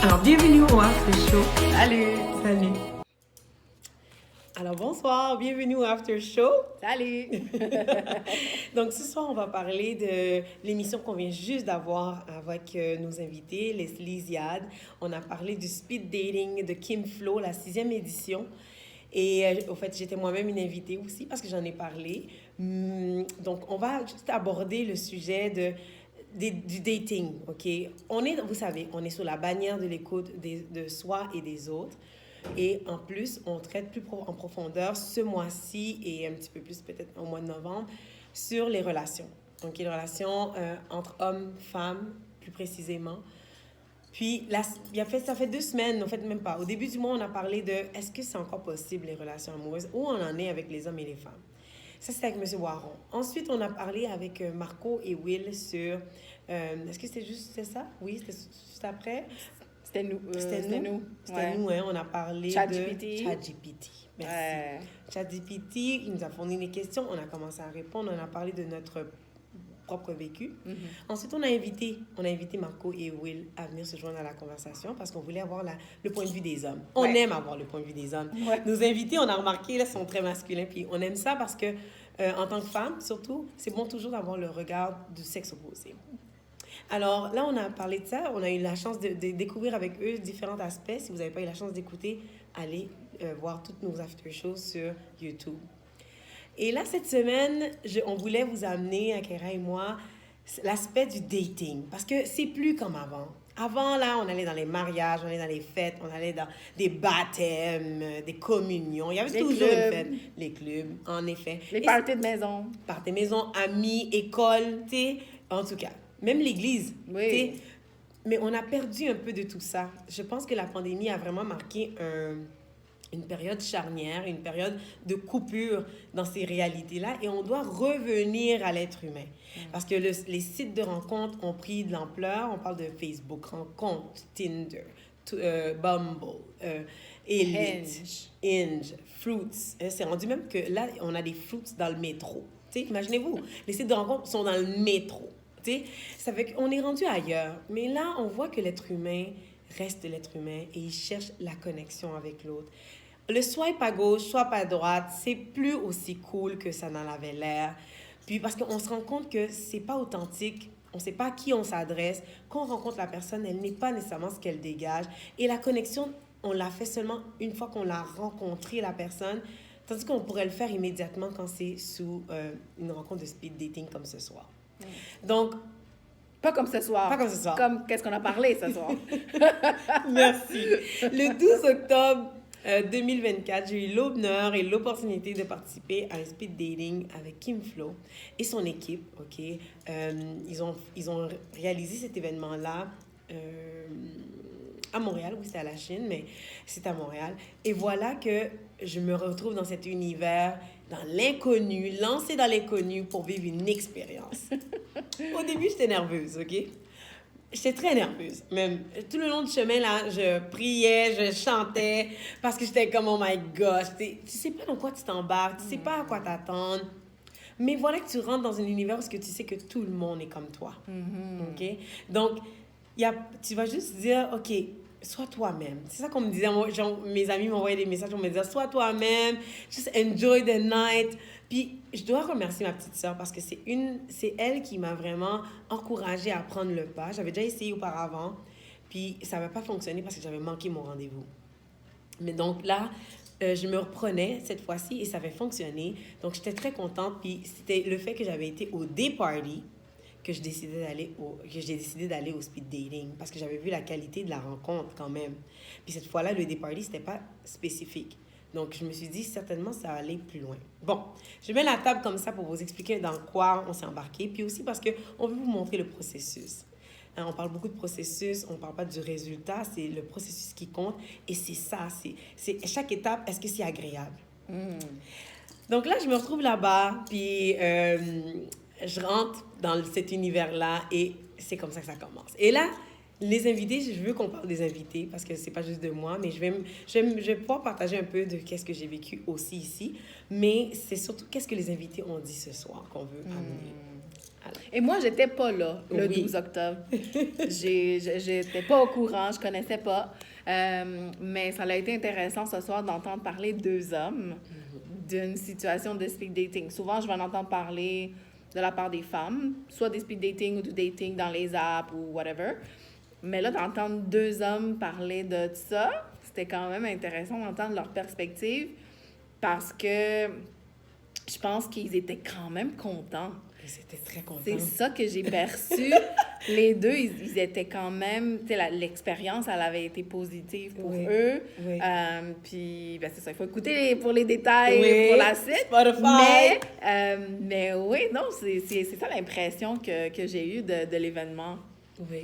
Alors, bienvenue au After Show. Salut! Salut. Alors, bonsoir, bienvenue au After Show. Salut! Donc, ce soir, on va parler de l'émission qu'on vient juste d'avoir avec nos invités, Leslie Ziad. On a parlé du speed dating de Kim Flo, la 6e édition. Et au fait, j'étais moi-même une invitée aussi parce que j'en ai parlé. Donc, on va juste aborder le sujet du dating, OK? Vous savez, on est sous la bannière de l'écoute de soi et des autres. Et en plus, on traite plus en profondeur ce mois-ci et un petit peu plus peut-être au mois de novembre sur les relations. Donc, les relations entre hommes, femmes, plus précisément. Puis, là, ça fait 2 semaines, en fait, même pas. Au début du mois, on a parlé de est-ce que c'est encore possible les relations amoureuses? Où on en est avec les hommes et les femmes? Ça, c'était avec M. Waron. Ensuite, on a parlé avec Marco et Will sur... est-ce que c'était ça? Oui, c'était juste après. C'était nous. C'était nous. C'était nous, hein. On a parlé ChatGPT. de ChatGPT. Merci. ChatGPT, il nous a fourni des questions. On a commencé à répondre. On a parlé de notre propre vécu. Ensuite, on a invité Marco et Will à venir se joindre à la conversation parce qu'on voulait avoir le point de vue des hommes. On aime avoir le point de vue des hommes. Nos invités, on a remarqué, là, sont très masculins. Puis on aime ça parce que, en tant que femme, surtout, c'est bon toujours d'avoir le regard du sexe opposé. Alors là, on a parlé de ça. On a eu la chance de découvrir avec eux différents aspects. Si vous n'avez pas eu la chance d'écouter, allez voir toutes nos after-shows sur YouTube. Et là, cette semaine, on voulait vous amener, Akira et moi, l'aspect du dating. Parce que c'est plus comme avant. Avant, là, on allait dans les mariages, on allait dans les fêtes, on allait dans des baptêmes, des communions. Il y avait toujours une fête. Les clubs, en effet. Les parties de maison. Parties de maison, amis, école, tu sais. En tout cas, même l'église. Oui. Mais on a perdu un peu de tout ça. Je pense que la pandémie a vraiment marqué une période charnière, une période de coupure dans ces réalités-là, et on doit revenir à l'être humain. Parce que les sites de rencontres ont pris de l'ampleur. On parle de Facebook, Rencontres, Tinder, Bumble, Elite, Hinge, Fruits. C'est rendu même que là, on a des Fruits dans le métro. T'sais, imaginez-vous, les sites de rencontres sont dans le métro. T'sais, ça fait qu'on est rendu ailleurs. Mais là, on voit que l'être humain reste l'être humain et il cherche la connexion avec l'autre. Le swipe à gauche, swipe à droite, c'est plus aussi cool que ça n'en avait l'air. Puis parce qu'on se rend compte que c'est pas authentique, on sait pas à qui on s'adresse. Quand on rencontre la personne, elle n'est pas nécessairement ce qu'elle dégage. Et la connexion, on l'a fait seulement une fois qu'on l'a rencontré, la personne, tandis qu'on pourrait le faire immédiatement quand c'est sous une rencontre de speed dating comme ce soir. Donc, Pas comme ce soir. Pas comme ce soir. Comme qu'est-ce qu'on a parlé ce soir. Merci. Le 12 octobre 2024, j'ai eu l'honneur et l'opportunité de participer à un speed dating avec Kim Flo et son équipe. OK? Ils ont réalisé cet événement-là à Montréal. Oui, c'est à la Chine, mais c'est à Montréal. Et voilà que je me retrouve dans cet univers, dans l'inconnu, lancée dans l'inconnu pour vivre une expérience. Au début, j'étais nerveuse, OK? J'étais très nerveuse. Même tout le long du chemin, là, je priais, je chantais, parce que j'étais comme, oh my gosh, tu sais pas dans quoi tu t'embarques, tu sais pas à quoi t'attendre. Mais voilà que tu rentres dans un univers où tu sais que tout le monde est comme toi. OK? Donc, tu vas juste dire, OK, sois toi-même. C'est ça qu'on me disait. Moi, mes amis m'envoyaient des messages pour me dire, sois toi-même, just enjoy the night. Puis, je dois remercier ma petite sœur parce que c'est elle qui m'a vraiment encouragée à prendre le pas. J'avais déjà essayé auparavant, puis ça n'avait pas fonctionné parce que j'avais manqué mon rendez-vous. Mais donc là, je me reprenais cette fois-ci et ça avait fonctionné. Donc, j'étais très contente. Puis, c'était le fait que j'avais été au day party que j'ai décidé d'aller au speed dating parce que j'avais vu la qualité de la rencontre quand même. Puis cette fois-là, le day party, c'était pas spécifique. Donc, je me suis dit, certainement, ça allait plus loin. Bon, je mets la table comme ça pour vous expliquer dans quoi on s'est embarqué. Puis aussi parce qu'on veut vous montrer le processus. On parle beaucoup de processus, on ne parle pas du résultat, c'est le processus qui compte. Et c'est ça, c'est chaque étape, est-ce que c'est agréable? Donc là, je me retrouve là-bas, puis je rentre dans cet univers-là et c'est comme ça que ça commence. Et là, les invités, je veux qu'on parle des invités parce que c'est pas juste de moi, mais je vais pouvoir partager un peu de qu'est-ce que j'ai vécu aussi ici, mais c'est surtout qu'est-ce que les invités ont dit ce soir qu'on veut amener. Et moi, j'étais pas là le Oui. 12 octobre. J'étais pas au courant, je connaissais pas. Mais ça a été intéressant ce soir d'entendre parler deux hommes d'une situation de speed dating. Souvent, je vais en entendre parler de la part des femmes, soit des speed dating ou du dating dans les apps ou whatever. Mais là, d'entendre deux hommes parler de ça, c'était quand même intéressant d'entendre leur perspective parce que je pense qu'ils étaient quand même contents. Ils étaient très contents. C'est ça que j'ai perçu. Les deux, ils étaient quand même... Tu sais, l'expérience, elle avait été positive pour eux. Oui. Puis, ben, c'est ça. Il faut écouter pour les détails Oui. pour la suite. Spotify. Mais oui, non, c'est ça l'impression que j'ai eue de l'événement. Oui.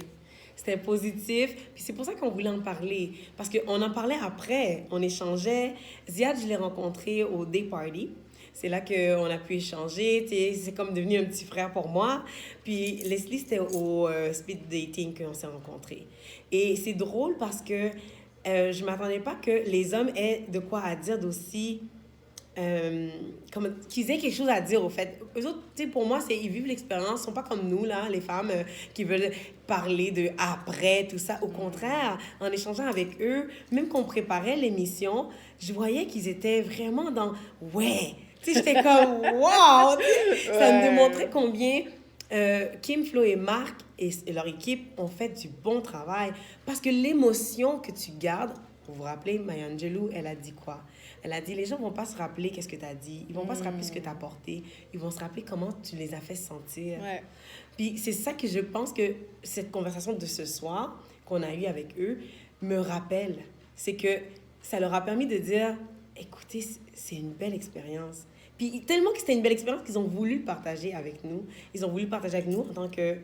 C'était positif. Puis c'est pour ça qu'on voulait en parler. Parce qu'on en parlait après. On échangeait. Ziad, je l'ai rencontré au Day Party. C'est là qu'on a pu échanger. C'est comme devenu un petit frère pour moi. Puis Leslie, c'était au speed dating qu'on s'est rencontrés. Et c'est drôle parce que je ne m'attendais pas que les hommes aient de quoi à dire d'aussi... qu'ils aient quelque chose à dire, au fait. Eux autres, tu sais, pour moi, ils vivent l'expérience. Ils ne sont pas comme nous, là, les femmes qui veulent parler de après, tout ça. Au contraire, en échangeant avec eux, même qu'on préparait l'émission, je voyais qu'ils étaient vraiment dans « ouais ». Tu sais, j'étais comme « wow ». Ça me démontrait combien Kim, Flo et Marc et leur équipe ont fait du bon travail. Parce que l'émotion que tu gardes, pour vous rappeler, Maya Angelou, elle a dit quoi? Elle a dit, les gens ne vont pas se rappeler qu'est-ce que tu as dit. Ils ne vont pas se rappeler ce que tu as porté. Ils vont se rappeler comment tu les as fait sentir. Ouais. Puis c'est ça que je pense que cette conversation de ce soir qu'on a eue avec eux me rappelle. C'est que ça leur a permis de dire, écoutez, c'est une belle expérience. Puis tellement que c'était une belle expérience qu'ils ont voulu le partager avec nous. Ils ont voulu le partager avec nous en tant que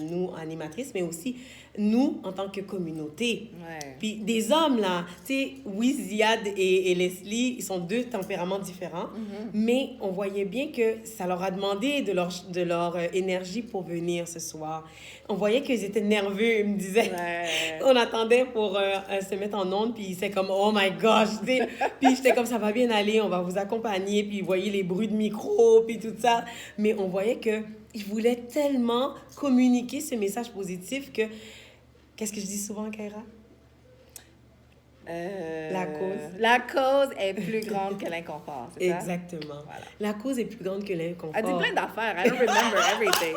nous, animatrices, mais aussi nous, en tant que communauté. Ouais. Puis des hommes, là, tu sais, oui, Ziad et Leslie, ils sont deux tempéraments différents, mais on voyait bien que ça leur a demandé de leur énergie pour venir ce soir. On voyait qu'ils étaient nerveux, ils me disaient. Ouais. On attendait pour se mettre en onde, puis c'est comme, oh my gosh, tu sais. Puis j'étais comme, ça va bien aller, on va vous accompagner, puis vous voyez les bruits de micro, puis tout ça. Mais on voyait qu'ils voulaient tellement communiquer ce message positif que... Qu'est-ce que je dis souvent, Kaira? La cause. La cause est plus grande que l'inconfort, c'est ça? Exactement. Voilà. La cause est plus grande que l'inconfort. Elle dit plein d'affaires. I don't remember everything.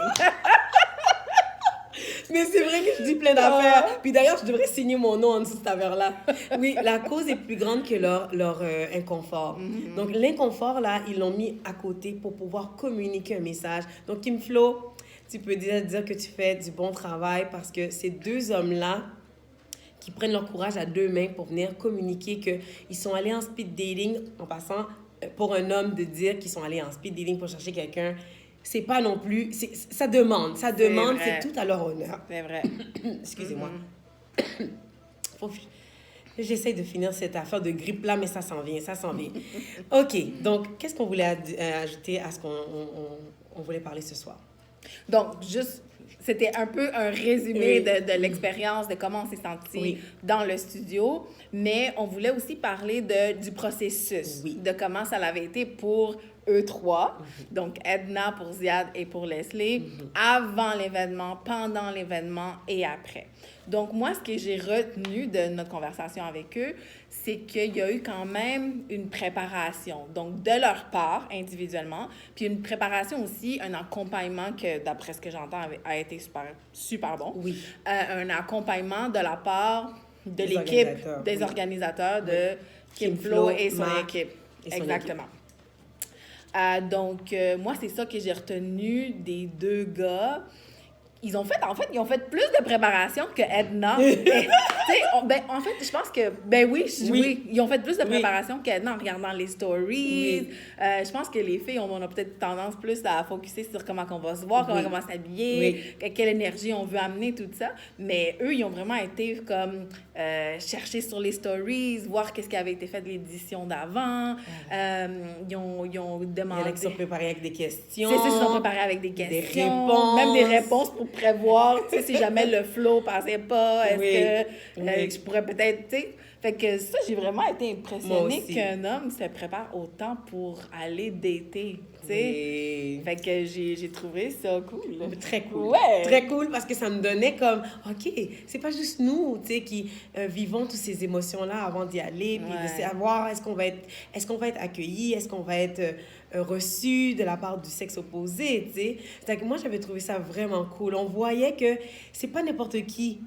Mais c'est vrai que je dis plein d'affaires. Puis d'ailleurs, je devrais signer mon nom en dessous de cette affaire-là. Oui, la cause est plus grande que leur inconfort. Donc, l'inconfort, là, ils l'ont mis à côté pour pouvoir communiquer un message. Donc, Kim Flo, tu peux dire que tu fais du bon travail parce que ces deux hommes-là qui prennent leur courage à deux mains pour venir communiquer qu'ils sont allés en speed dating, en passant, pour un homme de dire qu'ils sont allés en speed dating pour chercher quelqu'un, c'est pas non plus... Ça demande, c'est tout à leur honneur. C'est vrai. Excusez-moi. J'essaie de finir cette affaire de grippe-là, mais ça s'en vient. OK, donc, qu'est-ce qu'on voulait ajouter à ce qu'on voulait parler ce soir? Donc, juste, c'était un peu un résumé de l'expérience, de comment on s'est senti dans le studio, mais on voulait aussi parler du processus, de comment ça avait été pour eux trois, donc Edna pour Ziad et pour Leslie, avant l'événement, pendant l'événement et après. Donc, moi, ce que j'ai retenu de notre conversation avec eux, c'est qu'il y a eu quand même une préparation, donc de leur part, individuellement, puis une préparation aussi, un accompagnement que, d'après ce que j'entends, a été super, super bon. Oui. Un accompagnement de la part de l'équipe, des organisateurs de Kim Flo et son équipe. Exactement. Donc, moi, c'est ça que j'ai retenu des deux gars. Ils ont fait plus de préparation que Edna. En fait, je pense que, oui, ils ont fait plus de préparation qu'Edna en regardant les stories. Je pense que les filles, on a peut-être tendance plus à focuser sur comment on va se voir, comment on va s'habiller, quelle énergie on veut amener, tout ça. Mais eux, ils ont vraiment été comme chercher sur les stories, voir qu'est-ce qui avait été fait de l'édition d'avant. Ils ont demandé... Il y en a qui sont préparés avec des questions. C'est ça, ils sont préparés avec des questions. Des réponses. Même des réponses pour prévoir, tu sais, si jamais le flow passait pas, est-ce que oui. je pourrais peut-être, tu sais... Fait que ça, j'ai vraiment été impressionnée aussi. qu'un homme se prépare autant pour aller dater, tu sais. Oui. Fait que j'ai trouvé ça cool. Très cool. Ouais. Très cool parce que ça me donnait comme, OK, c'est pas juste nous, tu sais, qui vivons toutes ces émotions-là avant d'y aller, puis de savoir est-ce qu'on va être accueilli, est-ce qu'on va être reçu de la part du sexe opposé, tu sais. C'est que moi, j'avais trouvé ça vraiment cool. On voyait que c'est pas n'importe qui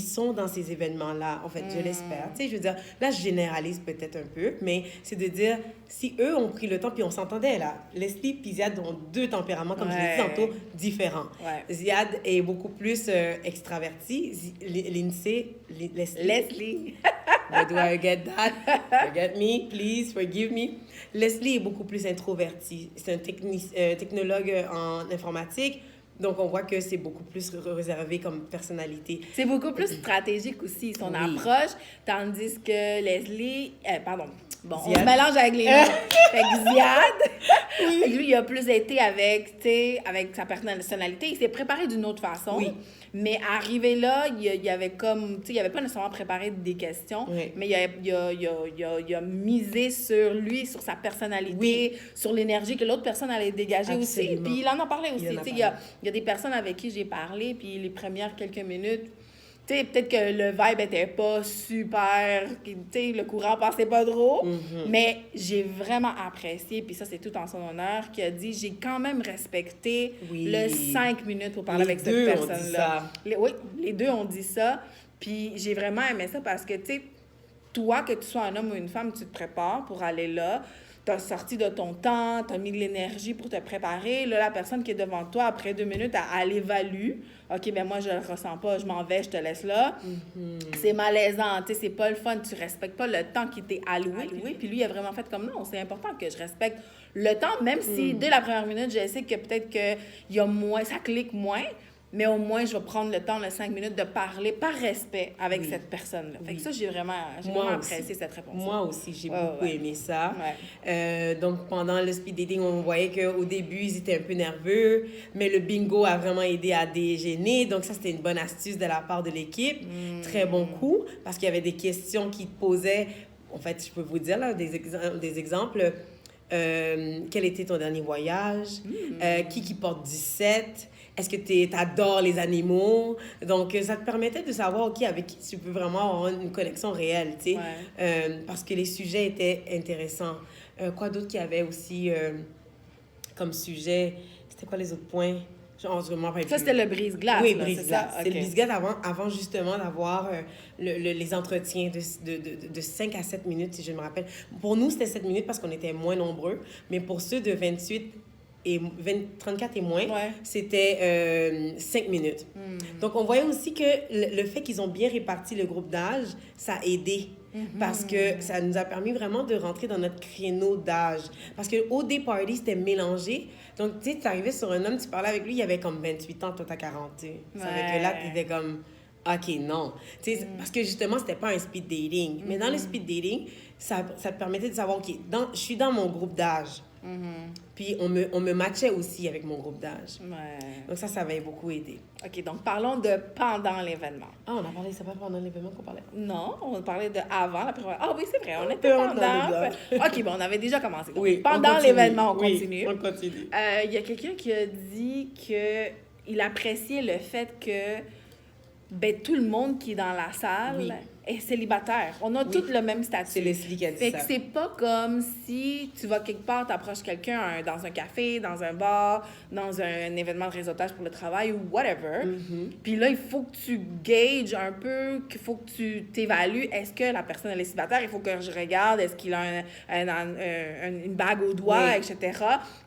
sont dans ces événements-là, en fait, je l'espère. Tu sais, je veux dire, là, je généralise peut-être un peu, mais c'est de dire, si eux ont pris le temps, puis on s'entendait, là, Leslie et Ziad ont deux tempéraments, comme je l'ai dit tantôt, différents. Ziad est beaucoup plus extraverti. Leslie. Where do I get that? Forget me, please, forgive me. Leslie est beaucoup plus introverti. C'est un technologue en informatique. Donc, on voit que c'est beaucoup plus réservé comme personnalité. C'est beaucoup plus stratégique aussi, son approche, tandis que Leslie... Bon, Ziad. On se mélange avec les noms. Fait que Ziad, lui, il a plus été avec sa personnalité. Il s'est préparé d'une autre façon. Oui. Mais arrivé là, il y avait comme... Tu sais, il avait pas nécessairement préparé des questions, mais il a misé sur lui, sur sa personnalité, sur l'énergie que l'autre personne allait dégager aussi. Puis il en a parlé aussi. Il y a des personnes avec qui j'ai parlé, puis les premières quelques minutes... Tu sais, peut-être que le vibe était pas super, tu sais, le courant passait pas trop, mais j'ai vraiment apprécié, puis ça, c'est tout en son honneur, qui a dit, j'ai quand même respecté le 5 minutes pour parler avec cette personne-là. Les deux ont dit ça, puis j'ai vraiment aimé ça parce que, tu sais, toi, que tu sois un homme ou une femme, tu te prépares pour aller là, t'as sorti de ton temps, t'as mis de l'énergie pour te préparer. Là, la personne qui est devant toi, après 2 minutes, elle évalue. OK, ben moi, je le ressens pas, je m'en vais, je te laisse là. C'est malaisant, tu sais, c'est pas le fun. Tu respectes pas le temps qui t'est alloué. Puis lui, il a vraiment fait comme non, c'est important que je respecte le temps, même si dès la première minute, je sais que peut-être qu'il y a moins, ça clique moins. Mais au moins, je vais prendre le temps, les 5 minutes, de parler par respect avec cette personne-là. Fait que ça, j'ai vraiment apprécié cette réponse. Moi aussi, j'ai beaucoup aimé ça. Donc, pendant le speed dating, on voyait qu'au début, ils étaient un peu nerveux, mais le bingo a vraiment aidé à dégêner. Donc, ça, c'était une bonne astuce de la part de l'équipe. Très bon coup, parce qu'il y avait des questions qui posaient. En fait, je peux vous dire là, des exemples. Quel était ton dernier voyage? Qui porte 17? Est-ce que tu adores les animaux? Donc, ça te permettait de savoir, OK, avec qui tu peux vraiment avoir une connexion réelle, tu sais. Parce que les sujets étaient intéressants. Quoi d'autre qu'il y avait aussi comme sujet? C'était quoi les autres points? Genre, ça, c'était le brise-glace. Oui, brise-glace. C'est le brise-glace avant justement d'avoir les entretiens de 5 à 7 minutes, si je me rappelle. Pour nous, c'était 7 minutes parce qu'on était moins nombreux. Mais pour ceux de 28 et 34 et moins, c'était 5 minutes. Donc, on voyait aussi que le fait qu'ils ont bien réparti le groupe d'âge, ça a aidé. Parce que ça nous a permis vraiment de rentrer dans notre créneau d'âge. Parce qu'au day party, c'était mélangé. Donc, tu sais, tu arrivais sur un homme, tu parlais avec lui, il avait comme 28 ans, toi, t'as 40. Ça fait que là, tu étais comme... OK, non. Tu sais, parce que justement, c'était pas un speed dating. Mais dans le speed dating, ça te permettait de savoir, OK, je suis dans mon groupe d'âge. Puis on me matchait aussi avec mon groupe d'âge. Donc ça avait beaucoup aidé. OK, donc parlons de pendant l'événement. Ah, on a parlé, c'est pas pendant l'événement qu'on parlait? Non, on parlait de avant la première. Ah oui, c'est vrai, on était pendant. OK, bon, on avait déjà commencé. Donc, pendant l'événement, on continue. On continue. Il y a quelqu'un qui a dit qu'il appréciait le fait que tout le monde qui est dans la salle est célibataire. On a tous le même statut. C'est Leslie qui a dit ça. Fait que c'est pas comme si tu vas quelque part, t'approches quelqu'un dans un café, dans un bar, dans un événement de réseautage pour le travail ou whatever. Puis là, il faut que tu gages un peu, qu'il faut que tu t'évalues. Est-ce que la personne est célibataire? Il faut que je regarde. Est-ce qu'il a une bague au doigt, etc.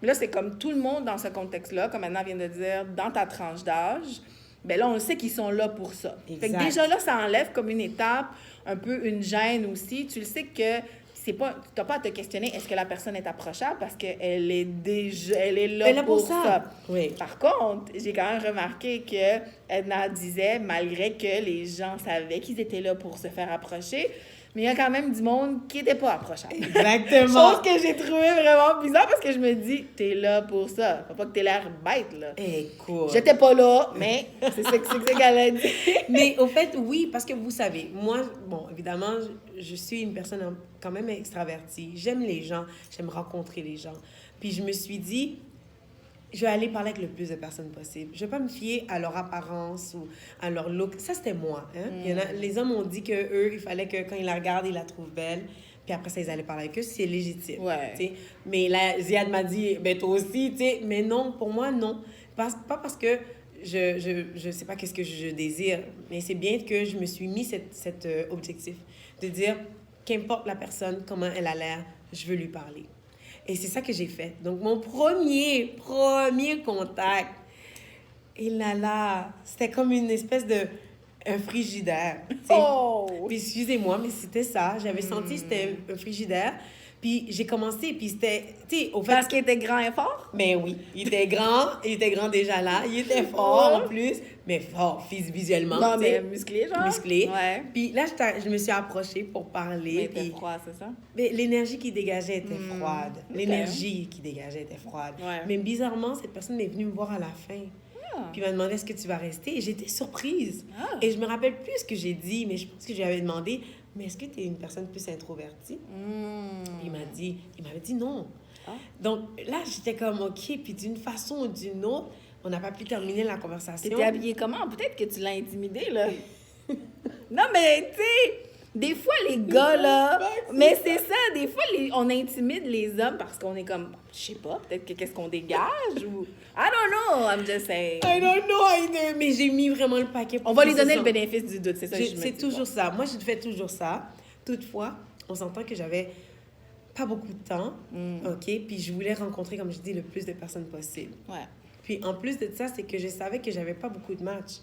Mais là, c'est comme tout le monde dans ce contexte-là, comme Anna vient de dire, dans ta tranche d'âge. Bien là, on le sait qu'ils sont là pour ça. Fait que déjà là, ça enlève comme une étape, un peu une gêne aussi. Tu le sais que tu n'as pas à te questionner est-ce que la personne est approchable parce qu'elle est là pour ça. Oui. Par contre, j'ai quand même remarqué que Edna disait, malgré que les gens savaient qu'ils étaient là pour se faire approcher, Mais il y a quand même du monde qui n'était pas approchable. Exactement. Chose que j'ai trouvé vraiment bizarre parce que je me dis, t'es là pour ça. Faut pas que t'aies l'air bête, là. Écoute. J'étais pas là, mais c'est ça qu'elle a dit. Mais au fait, oui, parce que vous savez, moi, bon, évidemment, je suis une personne quand même extravertie. J'aime les gens, j'aime rencontrer les gens. Puis je me suis dit, je vais aller parler avec le plus de personnes possible. Je vais pas me fier à leur apparence ou à leur look. Ça, c'était moi. Hein? Il y en a, les hommes ont dit qu'eux, il fallait que quand ils la regardent, ils la trouvent belle. Puis après ça, ils allaient parler avec eux. C'est légitime. Ouais. T'sais. Mais là, Ziad m'a dit, ben toi aussi, tu sais. Mais non, pour moi, non. Pas parce que je sais pas qu'est-ce que je désire, mais c'est bien que je me suis mis cet objectif de dire, qu'importe la personne, comment elle a l'air, je veux lui parler. Et c'est ça que j'ai fait. Donc, mon premier contact, et là, c'était comme une espèce un frigidaire. Oh! Puis, excusez-moi, mais c'était ça. J'avais senti que c'était un frigidaire. Puis, j'ai commencé, puis c'était, tu sais, au fait... Parce qu'il était grand et fort? Mais oui, il était grand déjà là. Il était fort en plus, mais fort visuellement. Non, mais musclé, genre? Musclé. Ouais. Puis là, je me suis approchée pour parler. Mais il était puis... froid, c'est ça? Mais l'énergie qui dégageait était froide. L'énergie qui dégageait était froide. Ouais. Mais bizarrement, cette personne est venue me voir à la fin. Puis m'a demandé est-ce que tu vas rester. Et j'étais surprise. Et je me rappelle plus ce que j'ai dit, mais je pense que je lui avais demandé mais est-ce que tu es une personne plus introvertie? Il m'avait dit non. Donc là, j'étais comme OK. Puis d'une façon ou d'une autre, on n'a pas pu terminer la conversation. T'étais habillée comment? Peut-être que tu l'as intimidée, là. Non, mais tu sais, des fois, les gars, là... Mais c'est ça, des fois, on intimide les hommes parce qu'on est comme... Je sais pas, peut-être que qu'est-ce qu'on dégage ou... I don't know, I'm just saying. I don't know either. Mais j'ai mis vraiment le paquet. On va lui donner le bénéfice du doute, c'est ça que je me dis. C'est toujours ça. Moi, je fais toujours ça. Toutefois, on s'entend que j'avais pas beaucoup de temps, OK? Puis je voulais rencontrer, comme je dis, le plus de personnes possible. Ouais. Puis en plus de ça, c'est que je savais que j'avais pas beaucoup de matchs.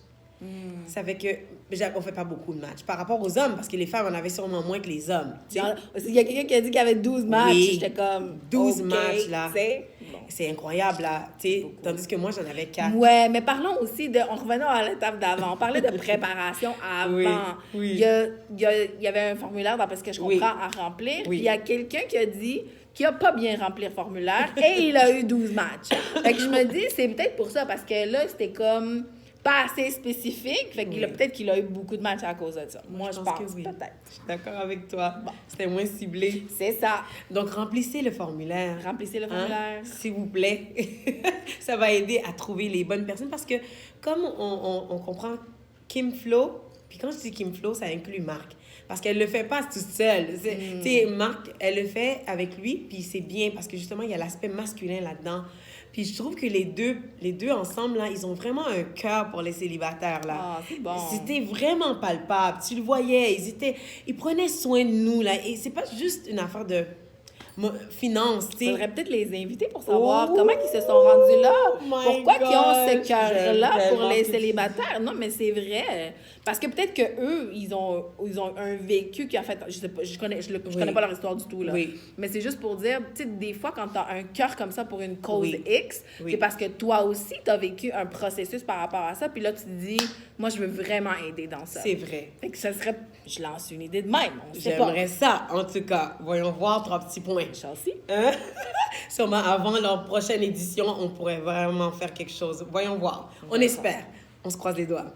Ça fait que on fait pas beaucoup de matchs par rapport aux hommes, parce que les femmes en avaient sûrement moins que les hommes. Il y a quelqu'un qui a dit qu'il y avait 12 matchs. Oui, j'étais comme 12 okay, matchs, là. Bon. C'est incroyable, là. Tandis que moi, j'en avais 4. Ouais, mais parlons aussi de... On revenait à l'étape d'avant. On parlait de préparation avant. Oui. Il y avait un formulaire, d'après ce que je comprends, à remplir. Puis il y a quelqu'un qui a dit qu'il n'a pas bien rempli le formulaire et il a eu 12 matchs. Fait que je me dis, c'est peut-être pour ça, parce que là, c'était comme... pas assez spécifique. Fait qu'il peut-être qu'il a eu beaucoup de matchs à cause de ça. Moi, je pense que oui. Peut-être. Je suis d'accord avec toi. Bon. C'était moins ciblé. C'est ça. Donc, remplissez le formulaire. Remplissez le formulaire. S'il vous plaît. Ça va aider à trouver les bonnes personnes parce que comme on comprend Kim Flo, puis quand je dis Kim Flo, ça inclut Marc. Parce qu'elle le fait pas toute seule. Tu sais, Marc, elle le fait avec lui, puis c'est bien parce que justement, il y a l'aspect masculin là-dedans. Puis je trouve que les deux ensemble, là, ils ont vraiment un cœur pour les célibataires, là. Ah, c'est bon. C'était vraiment palpable. Tu le voyais, ils prenaient soin de nous, là. Et c'est pas juste une affaire de finance, tu sais. Faudrait peut-être les inviter pour savoir comment ils se sont rendus là. Pourquoi ils ont ce cœur-là pour les célibataires? Non, mais c'est vrai. Parce que peut-être qu'eux, ils ont un vécu qui a fait... Je sais pas, je connais pas leur histoire du tout, là. Oui. Mais c'est juste pour dire, tu sais, des fois, quand tu as un cœur comme ça pour une cause X, Oui. c'est parce que toi aussi, tu as vécu un processus par rapport à ça. Puis là, tu te dis, moi, je veux vraiment aider dans ça. C'est vrai. Fait que ça serait... Je lance une idée de même, on sait pas. J'aimerais ça, en tout cas. Voyons voir 3 petits points. Chelsea? Hein? Sûrement avant leur prochaine édition, on pourrait vraiment faire quelque chose. Voyons voir. On espère. On se croise les doigts.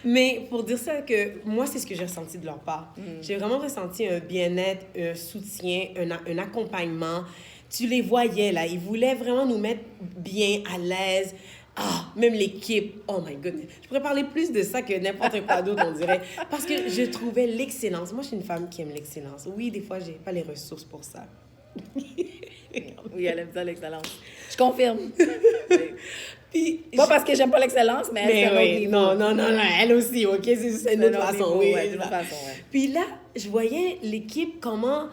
Mais pour dire ça, que moi, c'est ce que j'ai ressenti de leur part. J'ai vraiment ressenti un bien-être, un soutien, un accompagnement. Tu les voyais, là. Ils voulaient vraiment nous mettre bien, à l'aise. Ah, même l'équipe. Oh my goodness. Je pourrais parler plus de ça que n'importe quoi d'autre, on dirait. Parce que je trouvais l'excellence. Moi, je suis une femme qui aime l'excellence. Oui, des fois, j'ai pas les ressources pour ça. Oui, elle aime ça, l'excellence. Je confirme. Puis, pas parce que j'aime pas l'excellence, mais elle, c'est oui, non, elle aussi, OK? C'est une autre façon, oui. Ouais, façon, ouais. Puis là, je voyais l'équipe, comment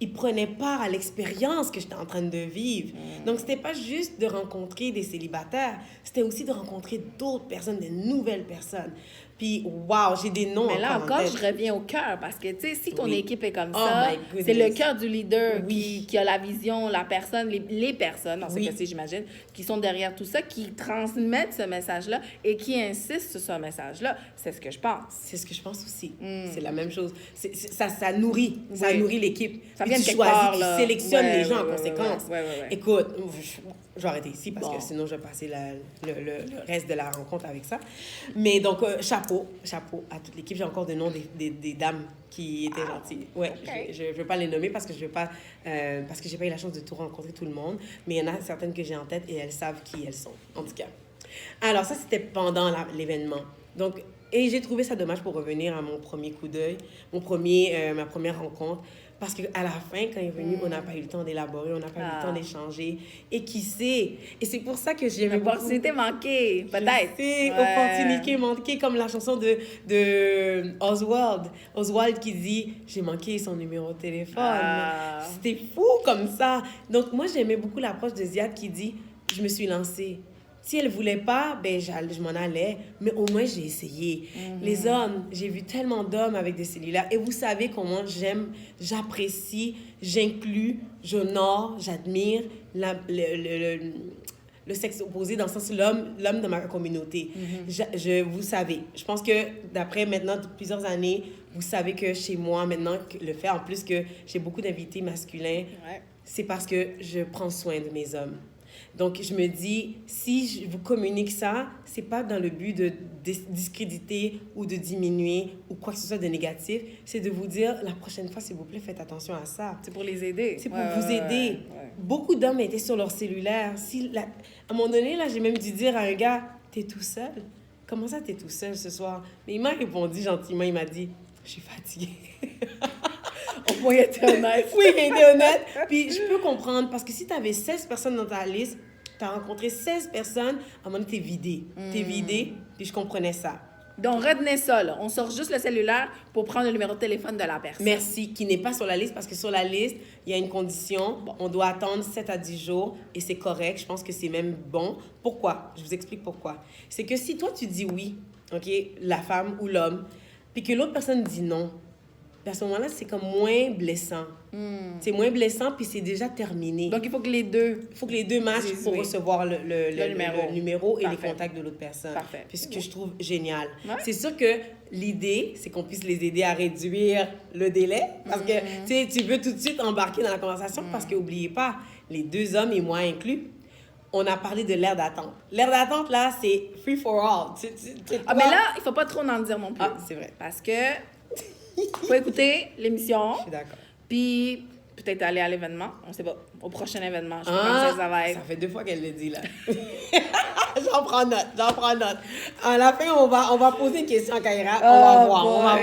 ils prenaient part à l'expérience que j'étais en train de vivre. Donc, c'était pas juste de rencontrer des célibataires, c'était aussi de rencontrer d'autres personnes, de nouvelles personnes. Puis, wow, j'ai des noms. Mais là en encore, tête. je reviens au cœur parce que, tu sais, si ton Oui. équipe est comme Oh ça, my goodness. c'est le cœur du leader Oui. qui a la vision, la personne, les personnes, dans ce Oui. cas-ci, j'imagine, qui sont derrière tout ça, qui transmettent ce message-là et qui insistent sur ce message-là. C'est ce que je pense. C'est ce que je pense aussi. C'est la même chose. Ça nourrit. Ça Oui. nourrit l'équipe. Ça Puis vient de tu quelque choisis, part, tu là. sélectionnes Ouais, les gens ouais, en conséquence. ouais. Écoute, je vais arrêter ici parce Bon. que sinon je vais passer le reste de la rencontre avec ça. Mais donc, chapeau à toute l'équipe. J'ai encore des noms des dames qui étaient gentilles. Ouais, ok. je ne veux pas les nommer parce que je veux pas, parce que j'ai pas eu la chance de tout rencontrer tout le monde. Mais il y en a certaines que j'ai en tête et elles savent qui elles sont, en tout cas. Alors, ça, c'était pendant l'événement. Donc, et j'ai trouvé ça dommage pour revenir à mon premier coup d'œil, ma première rencontre. Parce qu'à la fin, quand il est venu, on n'a pas eu le temps d'élaborer, on n'a pas eu le temps d'échanger. Et qui sait? Et c'est pour ça que j'aimais beaucoup... Opportunité manquée, peut-être. C'est Ouais. opportunité manquée, comme la chanson de Oswald. Oswald qui dit « J'ai manqué son numéro de téléphone. Ah. C'était fou comme ça. Donc, moi, j'aimais beaucoup l'approche de Ziad qui dit « Je me suis lancée. Si elle voulait pas, ben je m'en allais, mais au moins j'ai essayé. Les hommes, j'ai vu tellement d'hommes avec des cellulaires et vous savez comment j'aime, j'apprécie, j'inclus, j'honore, j'admire le sexe opposé dans le sens l'homme de ma communauté. Vous savez, je pense que d'après maintenant plusieurs années, vous savez que chez moi maintenant, le fait en plus que j'ai beaucoup d'invités masculins, Ouais. c'est parce que je prends soin de mes hommes. Donc, je me dis, si je vous communique ça, c'est pas dans le but de discréditer ou de diminuer ou quoi que ce soit de négatif. C'est de vous dire, la prochaine fois, s'il vous plaît, faites attention à ça. C'est pour les aider. C'est pour vous aider. Ouais. Beaucoup d'hommes étaient sur leur cellulaire. À un moment donné, là, j'ai même dû dire à un gars, t'es tout seul? Comment ça, t'es tout seul ce soir? Mais il m'a répondu gentiment, il m'a dit, je suis fatiguée. Au moins, il était honnête. Oui, il était honnête. Puis je peux comprendre, parce que si tu avais 16 personnes dans ta liste, tu as rencontré 16 personnes, à un moment donné, t'es vidé. T'es vidé, puis je comprenais ça. Donc, retenez ça, là. On sort juste le cellulaire pour prendre le numéro de téléphone de la personne. Merci, qui n'est pas sur la liste, parce que sur la liste, il y a une condition. On doit attendre 7 à 10 jours, et c'est correct. Je pense que c'est même bon. Pourquoi? Je vous explique pourquoi. C'est que si toi, tu dis oui, OK, la femme ou l'homme, puis que l'autre personne dit non, à ce moment-là, c'est comme moins blessant. C'est moins blessant, puis c'est déjà terminé. Donc, il faut que les deux... Il faut que les deux matchent pour Oui. recevoir le numéro et Parfait. les contacts de l'autre personne. Parfait. Puis ce que je trouve génial. Ouais. C'est sûr que l'idée, c'est qu'on puisse les aider à réduire le délai. Parce que tu sais, tu veux tout de suite embarquer dans la conversation parce que, n'oubliez pas, les deux hommes et moi inclus, on a parlé de l'aire d'attente. L'aire d'attente, là, c'est free for all. Ah, mais là, il faut pas trop en dire non plus. Ah, c'est vrai. Parce que faut écouter l'émission, Je suis d'accord. puis peut-être aller à l'événement. On sait pas. Au prochain événement. Je sais pas quand ça va être. Ça fait 2 fois qu'elle le dit, là. J'en prends note. À la fin, on va poser une question à Kaira. On va voir.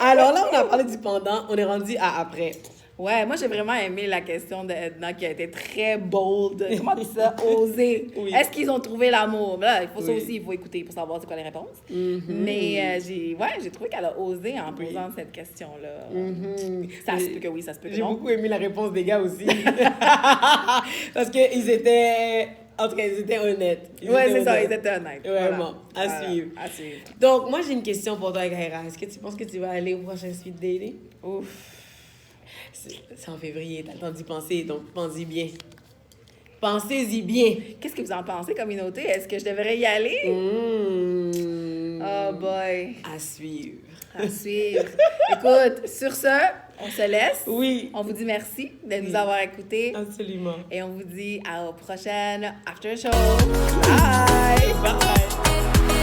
Alors là, on a parlé du pendant. On est rendu à après. Ouais, moi, j'ai vraiment aimé la question d'Edna qui a été très bold. Comment tu dis ça? Oser. Oui. Est-ce qu'ils ont trouvé l'amour? Là, il faut ça Oui. aussi, il faut écouter pour savoir c'est quoi les réponses. Mais j'ai trouvé qu'elle a osé en posant cette question-là. Ça se peut que oui, ça se peut que J'ai non. beaucoup aimé la réponse des gars aussi. Parce qu'ils étaient... En tout cas, ils étaient honnêtes. Ouais, c'est ça, ils étaient honnêtes. Vraiment, à suivre. À suivre. Donc, moi, j'ai une question pour toi, Kaira. Est-ce que tu penses que tu vas aller au prochain speed dating? Ouf. C'est en février, t'as le temps d'y penser, donc pensez-y bien. Pensez-y bien. Qu'est-ce que vous en pensez, communauté? Est-ce que je devrais y aller? Oh boy. À suivre. À suivre. Écoute, sur ce, on se laisse. Oui. On vous dit merci de nous avoir écoutés. Absolument. Et on vous dit à la prochaine After Show. Bye! Bye.